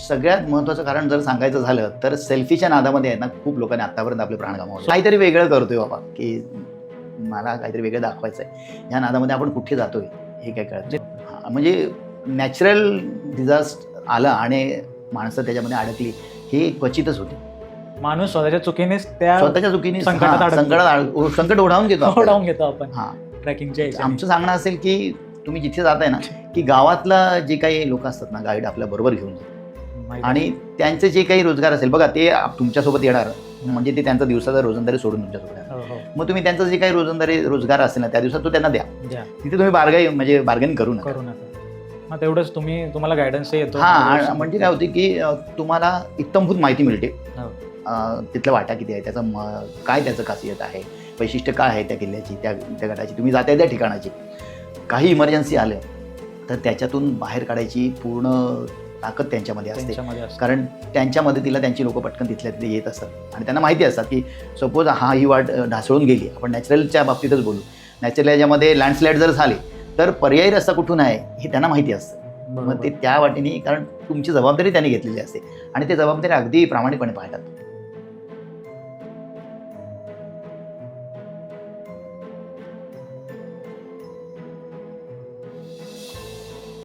सगळ्यात महत्त्वाचं कारण जर सांगायचं झालं तर सेल्फीच्या नादामध्ये आहे ना खूप लोकांनी आतापर्यंत आपले प्राण गमावले. काहीतरी वेगळं करतोय बाबा, की मला काहीतरी वेगळं दाखवायचं आहे, ह्या नादामध्ये आपण कुठे जातोय हे काय कळत नाही. म्हणजे नॅचरल डिझास्टर आलं आणि माणसं त्याच्यामध्ये अडकली हे क्वचितच होते. माणूस स्वतःच्या चुकीनेच त्या स्वतःच्या चुकीने संकटात संकट ओढावून घेतो ओढावून घेतो आपण. हा, ट्रेकिंगच्या आमचं सांगणं असेल की तुम्ही जिथे जाताय ना की गावातला जे काही लोक असतात ना गाईड आपल्या बरोबर घेऊन जातात आणि त्यांचे जे काही रोजगार असेल बघा ते तुमच्यासोबत येणार, म्हणजे ते त्यांचा दिवसाचा रोजंदारी सोडून तुमच्यासोबत येणार. मग तुम्ही त्यांचं जे काही रोजगार असेल ना त्या दिवसात तो त्यांना द्या. तिथे तुम्ही बार्गेन करू नका. मग तेवढंच तुम्हाला गायडन्स येतो. हा, म्हणजे काय होते की तुम्हाला इत्तमभूत माहिती मिळते. तिथलं वाटा किती आहे, त्याचं काय त्याचं खासियत आहे, वैशिष्ट्य काय आहे त्या किल्ल्याची, त्या गटाची, तुम्ही जाताय त्या ठिकाणाची. काही इमर्जन्सी आलं तर त्याच्यातून बाहेर काढायची पूर्ण ताकद त्यांच्यामध्ये असते. कारण त्यांच्या मदतीला त्यांची लोक पटकन तिथल्या तिथे येत असतात आणि त्यांना माहिती असतात की सपोज ही वाट ढासळून गेली. आपण नॅचरलच्या बाबतीतच बोलू. नॅचरल याच्यामध्ये लँडस्लाईड जर झाले तर पर्यायी रस्ता कुठून आहे हे त्यांना माहिती असतं. मग ते त्या वाटेने, कारण तुमची जबाबदारी त्यांनी घेतलेली असते आणि ते जबाबदारी अगदी प्रामाणिकपणे पाळतात.